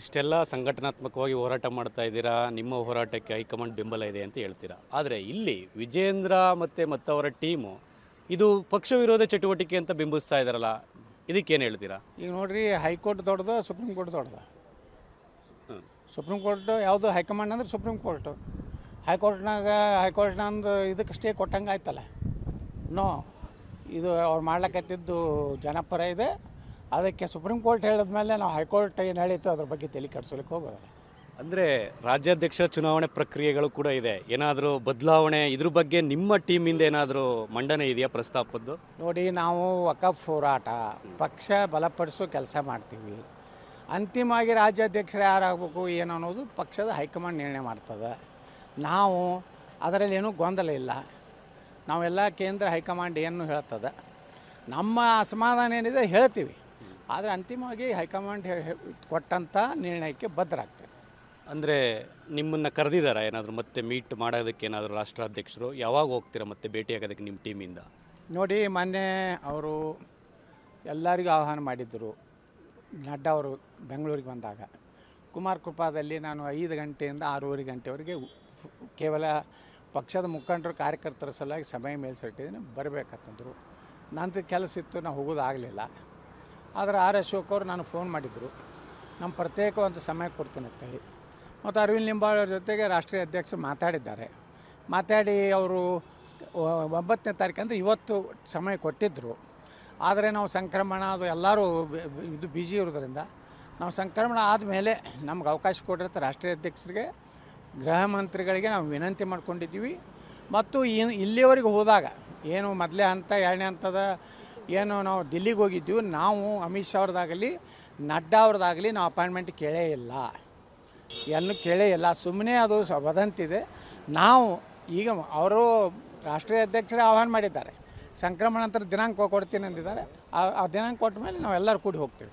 ಇಷ್ಟೆಲ್ಲ ಸಂಘಟನಾತ್ಮಕವಾಗಿ ಹೋರಾಟ ಮಾಡ್ತಾ ಇದ್ದೀರಾ, ನಿಮ್ಮ ಹೋರಾಟಕ್ಕೆ ಹೈಕಮಾಂಡ್ ಬೆಂಬಲ ಇದೆ ಅಂತ ಹೇಳ್ತೀರಾ. ಆದರೆ ಇಲ್ಲಿ ವಿಜೇಂದ್ರ ಮತ್ತವರ ಟೀಮು ಇದು ಪಕ್ಷ ವಿರೋಧ ಚಟುವಟಿಕೆ ಅಂತ ಬಿಂಬಿಸ್ತಾ ಇದ್ದಾರಲ್ಲ, ಇದಕ್ಕೇನು ಹೇಳ್ತೀರಾ? ಈಗ ನೋಡ್ರಿ, ಹೈಕೋರ್ಟ್ ದೊಡ್ಡದು, ಸುಪ್ರೀಂ ಕೋರ್ಟ್ ದೊಡ್ಡದು. ಸುಪ್ರೀಂ ಕೋರ್ಟ್ ಯಾವುದು ಹೈಕಮಾಂಡ್ ಅಂದ್ರೆ ಸುಪ್ರೀಂ ಕೋರ್ಟು. ಹೈಕೋರ್ಟ್ನಂದು ಇದಕ್ಕೆ ಸ್ಟೇ ಕೊಟ್ಟಂಗೆ ಆಯ್ತಲ್ಲ. ನೋ, ಇದು ಅವ್ರು ಮಾಡ್ಲಕತ್ತಿದ್ದು ಜನಪರ ಇದೆ. ಅದಕ್ಕೆ ಸುಪ್ರೀಂ ಕೋರ್ಟ್ ಹೇಳಿದ್ಮೇಲೆ ನಾವು ಹೈಕೋರ್ಟ್ ಏನು ಹೇಳಿತ್ತು ಅದ್ರ ಬಗ್ಗೆ ತಲೆ ಕೆಡಿಸೋಲಿಕ್ಕೆ ಹೋಗೋದಿಲ್ಲ. ಅಂದರೆ ರಾಜ್ಯಾಧ್ಯಕ್ಷ ಚುನಾವಣೆ ಪ್ರಕ್ರಿಯೆಗಳು ಕೂಡ ಇದೆ, ಏನಾದರೂ ಬದಲಾವಣೆ ಇದ್ರ ಬಗ್ಗೆ ನಿಮ್ಮ ಟೀಮಿಂದ ಏನಾದರೂ ಮಂಡನೆ ಇದೆಯಾ ಪ್ರಸ್ತಾಪದ್ದು? ನೋಡಿ, ನಾವು ವಕಫ್ ಹೋರಾಟ ಪಕ್ಷ ಬಲಪಡಿಸೋ ಕೆಲಸ ಮಾಡ್ತೀವಿ. ಅಂತಿಮವಾಗಿ ರಾಜ್ಯಾಧ್ಯಕ್ಷರು ಯಾರಾಗಬೇಕು ಏನು ಅನ್ನೋದು ಪಕ್ಷದ ಹೈಕಮಾಂಡ್ ನಿರ್ಣಯ ಮಾಡ್ತದೆ. ನಾವು ಅದರಲ್ಲಿ ಏನೂ ಗೊಂದಲ ಇಲ್ಲ. ನಾವೆಲ್ಲ ಕೇಂದ್ರ ಹೈಕಮಾಂಡ್ ಏನು ಹೇಳ್ತದೆ, ನಮ್ಮ ಅಸಮಾಧಾನ ಏನಿದೆ ಹೇಳ್ತೀವಿ. ಆದರೆ ಅಂತಿಮವಾಗಿ ಹೈಕಮಾಂಡ್ ಕೊಟ್ಟಂಥ ನಿರ್ಣಯಕ್ಕೆ ಬದ್ಧರಾಗ್ತೇವೆ. ಅಂದರೆ ನಿಮ್ಮನ್ನು ಕರೆದಿದ್ದಾರ ಏನಾದರೂ ಮತ್ತೆ ಮೀಟ್ ಮಾಡೋದಕ್ಕೆ? ಏನಾದರೂ ರಾಷ್ಟ್ರಾಧ್ಯಕ್ಷರು ಯಾವಾಗ ಹೋಗ್ತೀರಾ ಮತ್ತೆ ಭೇಟಿಯಾಗೋದಕ್ಕೆ ನಿಮ್ಮ ಟೀಮಿಂದ? ನೋಡಿ, ಮೊನ್ನೆ ಅವರು ಎಲ್ಲರಿಗೂ ಆಹ್ವಾನ ಮಾಡಿದ್ದರು. ನಡ್ಡಾ ಅವರು ಬೆಂಗಳೂರಿಗೆ ಬಂದಾಗ ಕುಮಾರ್ ಕೃಪಾದಲ್ಲಿ ನಾನು 5 ಗಂಟೆಯಿಂದ 6:30 ಗಂಟೆವರೆಗೆ ಕೇವಲ ಪಕ್ಷದ ಮುಖಂಡರು ಕಾರ್ಯಕರ್ತರ ಸಲುವಾಗಿ ಸಭೆ ಮೇಲ್ಸಟ್ಟಿದ್ದೀನಿ, ಬರಬೇಕಂತಂದರು. ನಂದು ಕೆಲಸ ಇತ್ತು, ನಾವು ಹೋಗೋದಾಗಲಿಲ್ಲ. ಆದರೆ ಆರ್ ಅಶೋಕ್ ಅವರು ನಾನು ಫೋನ್ ಮಾಡಿದರು, ನಮ್ಮ ಪ್ರತ್ಯೇಕ ಒಂದು ಸಮಯ ಕೊಡ್ತೀನಿ ಅಂತೇಳಿ. ಮತ್ತು ಅರವಿಂದ್ ಲಿಂಬಾವಳಿ ಅವ್ರ ಜೊತೆಗೆ ರಾಷ್ಟ್ರೀಯ ಅಧ್ಯಕ್ಷರು ಮಾತಾಡಿ ಅವರು 9ನೇ ತಾರೀಕು ಅಂದರೆ ಇವತ್ತು ಸಮಯ ಕೊಟ್ಟಿದ್ದರು. ಆದರೆ ನಾವು ಸಂಕ್ರಮಣ ಅದು ಎಲ್ಲರೂ ಇದು ಬಿಜಿ ಇರೋದ್ರಿಂದ ನಾವು ಸಂಕ್ರಮಣ ಆದಮೇಲೆ ನಮ್ಗೆ ಅವಕಾಶ ಕೊಟ್ಟಿರ್ತ ರಾಷ್ಟ್ರೀಯ ಅಧ್ಯಕ್ಷರಿಗೆ, ಗೃಹ ಮಂತ್ರಿಗಳಿಗೆ ನಾವು ವಿನಂತಿ ಮಾಡ್ಕೊಂಡಿದ್ದೀವಿ. ಮತ್ತು ಇಲ್ಲಿವರೆಗೆ ಹೋದಾಗ ಏನು ಮೊದಲೇ ಹಂತ 2ನೇ ಹಂತದ ಏನು ನಾವು ದಿಲ್ಲಿಗೆ ಹೋಗಿದ್ದೀವಿ, ನಾವು ಅಮಿತ್ ಶಾ ಅವ್ರದ್ದಾಗಲಿ ನಡ್ಡಾ ಅವ್ರದ್ದಾಗಲಿ ನಾವು ಅಪಾಯಿಂಟ್ಮೆಂಟ್ ಕೇಳೇ ಇಲ್ಲ. ಸುಮ್ಮನೆ ಅದು ವದಂತಿದೆ. ನಾವು ಈಗ ಅವರು ರಾಷ್ಟ್ರೀಯ ಅಧ್ಯಕ್ಷರೇ ಆಹ್ವಾನ ಮಾಡಿದ್ದಾರೆ, ಸಂಕ್ರಮಣ ನಂತರ ದಿನಾಂಕ ಕೊಡ್ತೀನಿ ಅಂದಿದ್ದಾರೆ. ಆ ದಿನಾಂಕ ಕೊಟ್ಟ ಮೇಲೆ ನಾವೆಲ್ಲರೂ ಕೂಡಿ ಹೋಗ್ತೀವಿ.